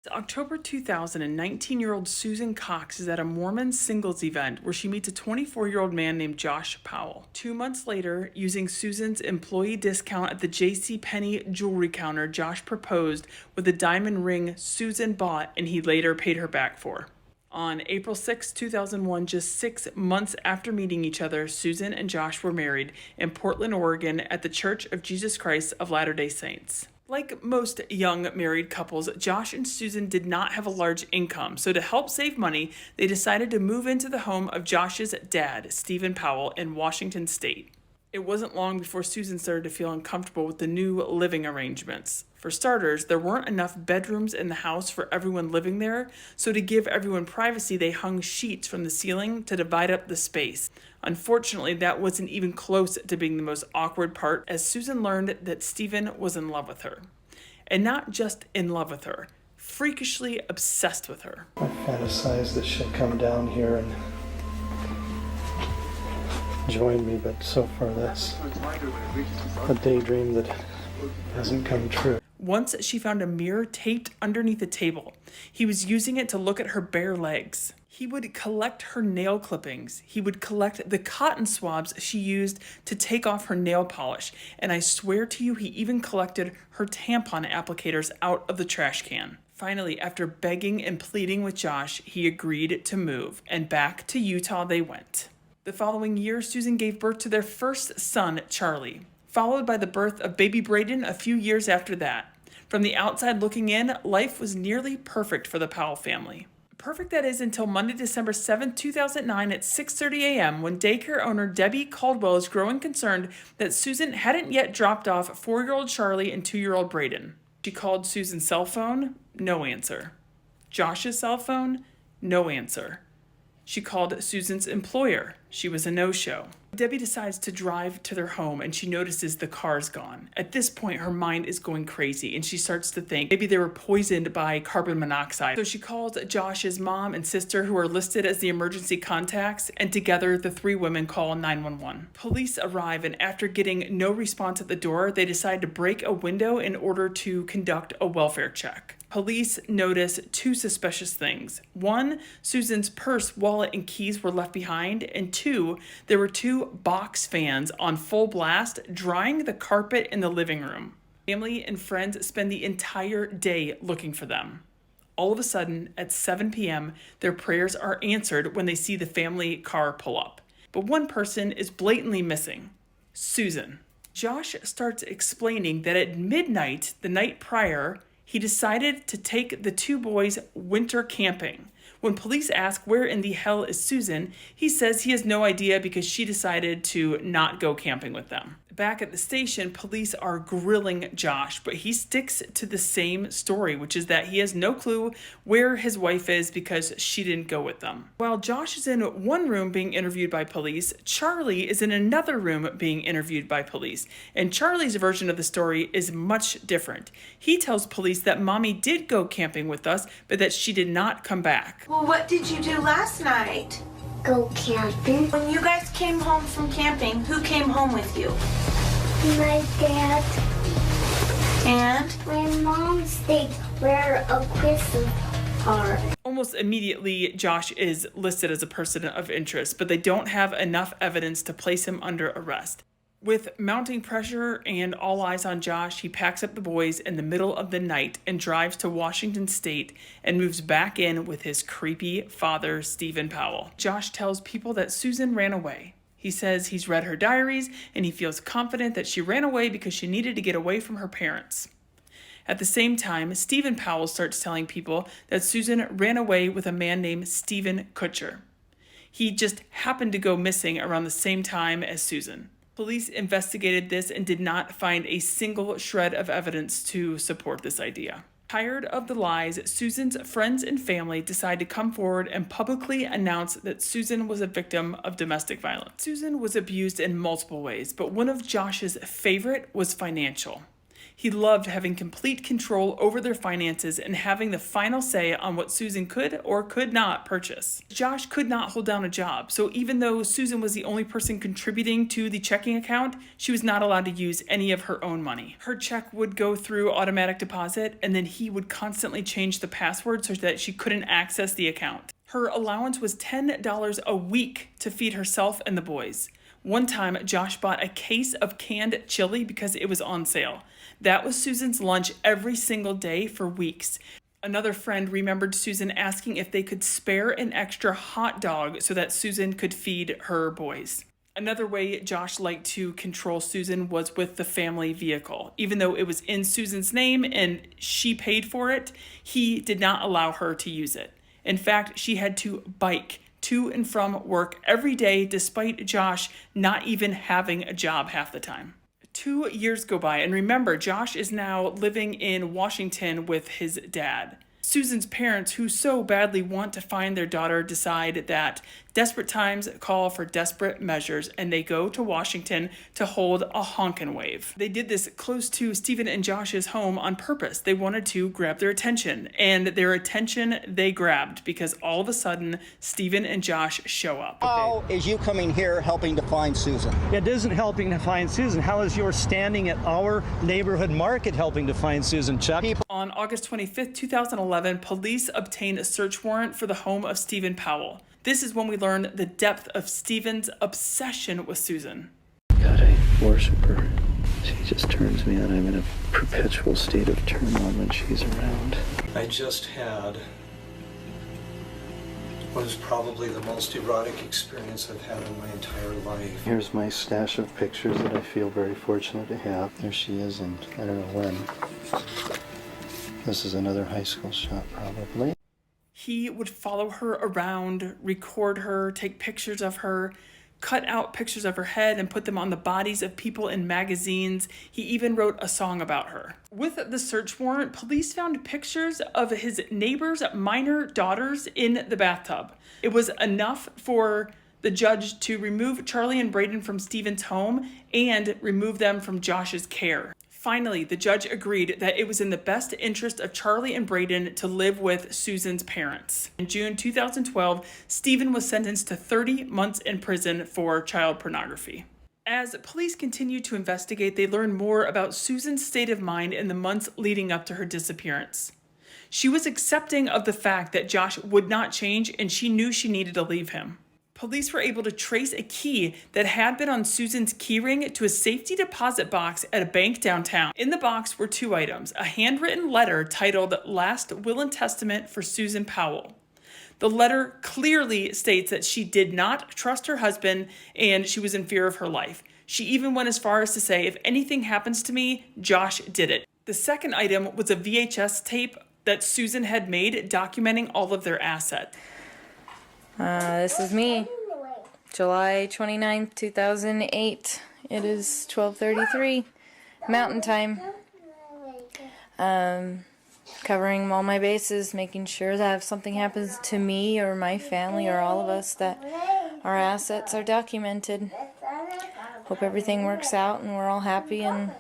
October 2000, 19-year-old Susan Cox is at a Mormon singles event where she meets a 24-year-old man named Josh Powell. 2 months later, using Susan's employee discount at the JCPenney jewelry counter, Josh proposed with a diamond ring Susan bought and he later paid her back for. On April 6, 2001, just 6 months after meeting each other, Susan and Josh were married in Portland, Oregon at the Church of Jesus Christ of Latter-day Saints. Like most young married couples, Josh and Susan did not have a large income, so to help save money, they decided to move into the home of Josh's dad, Stephen Powell, in Washington State. It wasn't long before Susan started to feel uncomfortable with the new living arrangements. For starters, there weren't enough bedrooms in the house for everyone living there, so to give everyone privacy, they hung sheets from the ceiling to divide up the space. Unfortunately, that wasn't even close to being the most awkward part, as Susan learned that Stephen was in love with her. And not just in love with her, freakishly obsessed with her. I fantasize that she'll come down here and join me, but so far that's a daydream that hasn't come true. Once she found a mirror taped underneath a table. He was using it to look at her bare legs. He would collect her nail clippings. He would collect the cotton swabs she used to take off her nail polish. And I swear to you, he even collected her tampon applicators out of the trash can. Finally, after begging and pleading with Josh, he agreed to move, and back to Utah they went. The following year, Susan gave birth to their first son, Charlie, followed by the birth of baby Braden a few years after that. From the outside looking in, life was nearly perfect for the Powell family. Perfect, that is, until Monday, December 7, 2009 at 6:30 a.m. when daycare owner Debbie Caldwell is growing concerned that Susan hadn't yet dropped off 4-year-old Charlie and 2-year-old Braden. She called Susan's cell phone, no answer. Josh's cell phone, no answer. She called Susan's employer. She was a no-show. Debbie decides to drive to their home and she notices the car's gone. At this point, her mind is going crazy and she starts to think maybe they were poisoned by carbon monoxide. So she calls Josh's mom and sister, who are listed as the emergency contacts, and together the 3 women call 911. Police arrive, and after getting no response at the door, they decide to break a window in order to conduct a welfare check. Police notice 2 suspicious things. 1, Susan's purse, wallet, and keys were left behind, and 2, there were 2 box fans on full blast drying the carpet in the living room. Family and friends spend the entire day looking for them. All of a sudden, at 7 p.m., their prayers are answered when they see the family car pull up. But one person is blatantly missing: Susan. Josh starts explaining that at midnight, the night prior, he decided to take the 2 boys winter camping. When police ask where in the hell is Susan, he says he has no idea because she decided to not go camping with them. Back at the station, police are grilling Josh, but he sticks to the same story, which is that he has no clue where his wife is because she didn't go with them. While Josh is in one room being interviewed by police, Charlie is in another room being interviewed by police. And Charlie's version of the story is much different. He tells police that Mommy did go camping with us, but that she did not come back. Well, what did you do last night? Go camping. When you guys came home from camping, who came home with you? My dad And? my mom stayed where a Christmas card. Almost immediately, Josh is listed as a person of interest, but they don't have enough evidence to place him under arrest. With mounting pressure and all eyes on Josh, he packs up the boys in the middle of the night and drives to Washington State and moves back in with his creepy father, Stephen Powell. Josh tells people that Susan ran away. He says he's read her diaries and he feels confident that she ran away because she needed to get away from her parents. At the same time, Stephen Powell starts telling people that Susan ran away with a man named Stephen Kutcher. He just happened to go missing around the same time as Susan. Police investigated this and did not find a single shred of evidence to support this idea. Tired of the lies, Susan's friends and family decide to come forward and publicly announce that Susan was a victim of domestic violence. Susan was abused in multiple ways, but one of Josh's favorite was financial. He loved having complete control over their finances and having the final say on what Susan could or could not purchase. Josh could not hold down a job, so even though Susan was the only person contributing to the checking account, she was not allowed to use any of her own money. Her check would go through automatic deposit, and then he would constantly change the password so that she couldn't access the account. Her allowance was $10 a week to feed herself and the boys. One time, Josh bought a case of canned chili because it was on sale. That was Susan's lunch every single day for weeks. Another friend remembered Susan asking if they could spare an extra hot dog so that Susan could feed her boys. Another way Josh liked to control Susan was with the family vehicle. Even though it was in Susan's name and she paid for it, he did not allow her to use it. In fact, she had to bike to and from work every day despite Josh not even having a job half the time. 2 years go by, and remember, Josh is now living in Washington with his dad. Susan's parents, who so badly want to find their daughter, decide that desperate times call for desperate measures, and they go to Washington to hold a honkin' wave. They did this close to Stephen and Josh's home on purpose. They wanted to grab their attention, and their attention they grabbed because all of a sudden, Stephen and Josh show up. How is you coming here helping to find Susan? It isn't helping to find Susan. How is your standing at our neighborhood market helping to find Susan, Chuck? On August 25th, 2011, police obtained a search warrant for the home of Stephen Powell. This is when we learn the depth of Stephen's obsession with Susan. God, I worship her. She just turns me on. I'm in a perpetual state of turmoil when she's around. I just had what is probably the most erotic experience I've had in my entire life. Here's my stash of pictures that I feel very fortunate to have. There she is, and I don't know when. This is another high school shot, probably. He would follow her around, record her, take pictures of her, cut out pictures of her head and put them on the bodies of people in magazines. He even wrote a song about her. With the search warrant, police found pictures of his neighbor's minor daughters in the bathtub. It was enough for the judge to remove Charlie and Braden from Stephen's home and remove them from Josh's care. Finally, the judge agreed that it was in the best interest of Charlie and Braden to live with Susan's parents. In June 2012, Stephen was sentenced to 30 months in prison for child pornography. As police continued to investigate, they learned more about Susan's state of mind in the months leading up to her disappearance. She was accepting of the fact that Josh would not change, and she knew she needed to leave him. Police were able to trace a key that had been on Susan's keyring to a safety deposit box at a bank downtown. In the box were 2 items: a handwritten letter titled "Last Will and Testament for Susan Powell." The letter clearly states that she did not trust her husband and she was in fear of her life. She even went as far as to say, "If anything happens to me, Josh did it." The second item was a VHS tape that Susan had made documenting all of their assets. This is me, July 29th, 2008. It is 12:33 Mountain Time. Covering all my bases, making sure that if something happens to me or my family or all of us, that our assets are documented. Hope everything works out and we're all happy and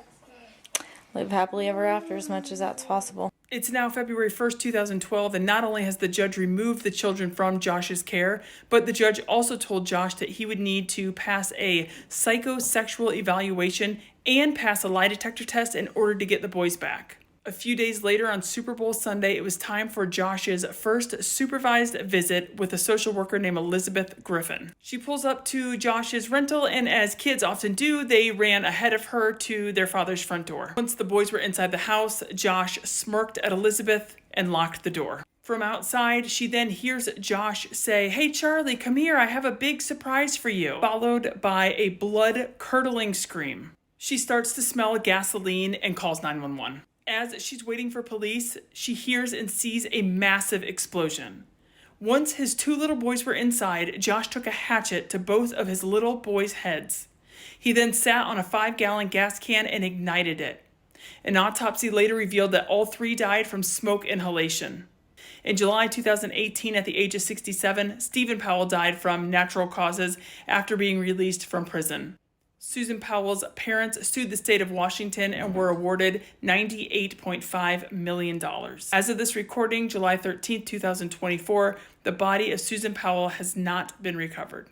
live happily ever after as much as that's possible. It's now February 1st, 2012, and not only has the judge removed the children from Josh's care, but the judge also told Josh that he would need to pass a psychosexual evaluation and pass a lie detector test in order to get the boys back. A few days later, on Super Bowl Sunday, it was time for Josh's first supervised visit with a social worker named Elizabeth Griffin. She pulls up to Josh's rental, and as kids often do, they ran ahead of her to their father's front door. Once the boys were inside the house, Josh smirked at Elizabeth and locked the door. From outside, she then hears Josh say, "Hey Charlie, come here, I have a big surprise for you," followed by a blood-curdling scream. She starts to smell gasoline and calls 911. As she's waiting for police, she hears and sees a massive explosion. Once his 2 little boys were inside, Josh took a hatchet to both of his little boys' heads. He then sat on a 5-gallon gas can and ignited it. An autopsy later revealed that all 3 died from smoke inhalation. In July 2018, at the age of 67, Stephen Powell died from natural causes after being released from prison. Susan Powell's parents sued the state of Washington and were awarded $98.5 million. As of this recording, July 13th, 2024, the body of Susan Powell has not been recovered.